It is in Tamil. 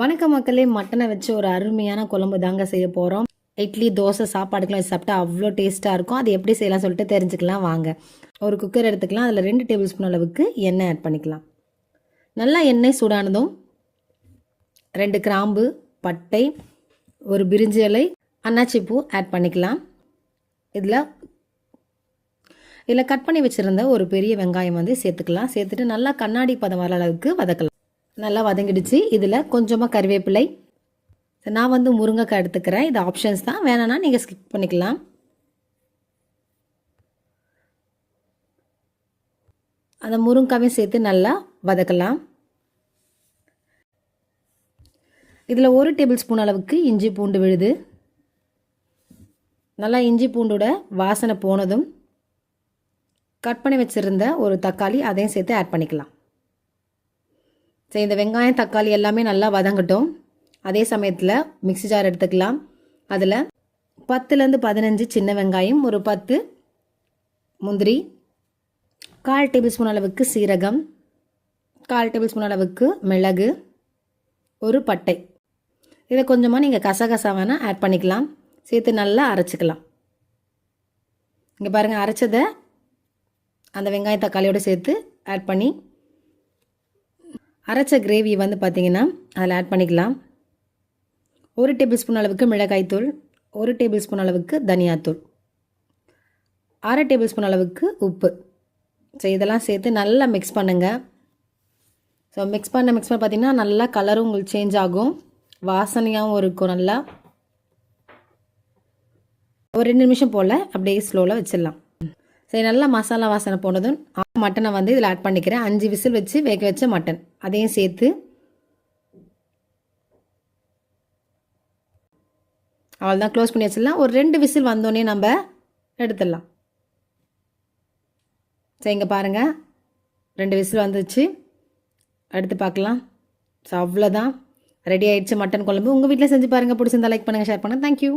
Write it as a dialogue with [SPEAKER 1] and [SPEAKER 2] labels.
[SPEAKER 1] வணக்கம் மக்களே, மட்டனை வச்சு ஒரு அருமையான குழம்பு தாங்க செய்ய போகிறோம். இட்லி, தோசை, சாப்பாடுக்கெலாம் வச்சு சாப்பிட்டா அவ்வளோ டேஸ்ட்டாக இருக்கும். அது எப்படி செய்யலாம் சொல்லிட்டு தெரிஞ்சுக்கலாம் வாங்க. ஒரு குக்கர் எடுத்துக்கலாம். அதில் 2 டேபிள் ஸ்பூன் அளவுக்கு எண்ணெய் ஆட் பண்ணிக்கலாம். நல்லா எண்ணெய் சூடானதும் 2 கிராம்பு, பட்டை, ஒரு பிரிஞ்சி இலை, அன்னாச்சி பூ ஆட் பண்ணிக்கலாம். இதில் கட் பண்ணி வச்சுருந்த ஒரு பெரிய வெங்காயம் வந்து சேர்த்துக்கலாம். சேர்த்துட்டு நல்லா கண்ணாடி பதம் வர அளவுக்கு வதக்கலாம். நல்லா வதங்கிடுச்சு. இதில் கொஞ்சமாக கறிவேப்பிலை, நான் வந்து முருங்கைக்காய் எடுத்துக்கிறேன். இது ஆப்ஷன்ஸ் தான், வேணான்னா நீங்கள் ஸ்கிப் பண்ணிக்கலாம். அந்த முருங்கைக்காயும் சேர்த்து நல்லா வதக்கலாம். இதில் 1 டேபிள் ஸ்பூன் அளவுக்கு இஞ்சி பூண்டு விழுது. நல்லா இஞ்சி பூண்டோட வாசனை போனதும் கட் பண்ணி வச்சுருந்த ஒரு தக்காளி அதையும் சேர்த்து ஆட் பண்ணிக்கலாம். சரி, இந்த வெங்காயம் தக்காளி எல்லாமே நல்லா வதங்கட்டும். அதே சமயத்தில் மிக்ஸி ஜார் எடுத்துக்கலாம். அதில் 10லேருந்து 15 சின்ன வெங்காயம், ஒரு 10 முந்திரி, 1/4 டேபிள் ஸ்பூன் அளவுக்கு சீரகம், 1/4 டேபிள் ஸ்பூன் அளவுக்கு மிளகு, ஒரு பட்டை. இதை கொஞ்சமாக நீங்கள் கசகசா வேணால் ஆட் பண்ணிக்கலாம். சேர்த்து நல்லா அரைச்சிக்கலாம். இங்கே பாருங்கள், அரைச்சதை அந்த வெங்காயம் தக்காளியோடு சேர்த்து ஆட் பண்ணி அரைச்ச கிரேவி வந்து பார்த்திங்கன்னா அதில் ஆட் பண்ணிக்கலாம். 1 டேபிள் ஸ்பூன் அளவுக்கு மிளகாய்த்தூள், 1 டேபிள் ஸ்பூன் அளவுக்கு தனியாத்தூள், 1/2 டேபிள் ஸ்பூன் அளவுக்கு உப்பு. ஸோ இதெல்லாம் சேர்த்து நல்லா மிக்ஸ் பண்ணுங்கள். ஸோ மிக்ஸ் பண்ண பார்த்திங்கன்னா நல்லா கலரும் உங்களுக்கு சேஞ்ச் ஆகும், வாசனையாகவும் இருக்கும். நல்லா ஒரு 2 நிமிஷம் போல் அப்படியே ஸ்லோவில் வச்சிடலாம். சரி, நல்லா மசாலா வாசனை போனதும் மட்டனை வந்து இதில் ஆட் பண்ணிக்கிறேன். 5 விசில் வச்சு வேக வச்ச மட்டன் அதையும் சேர்த்து அவ்வளோதான், க்ளோஸ் பண்ணி வச்சிடலாம். ஒரு 2 விசில் வந்தோடனே நம்ம எடுத்துடலாம். சரி, இங்கே பாருங்கள், 2 விசில் வந்துச்சு. எடுத்து பார்க்கலாம். ஸோ அவ்வளோதான், ரெடி ஆகிடுச்சு மட்டன் குழம்பு. உங்கள் வீட்டில் செஞ்சு பாருங்கள். பிடிச்சிருந்தா லைக் பண்ணுங்கள், ஷேர் பண்ணுங்கள். தேங்க்யூ.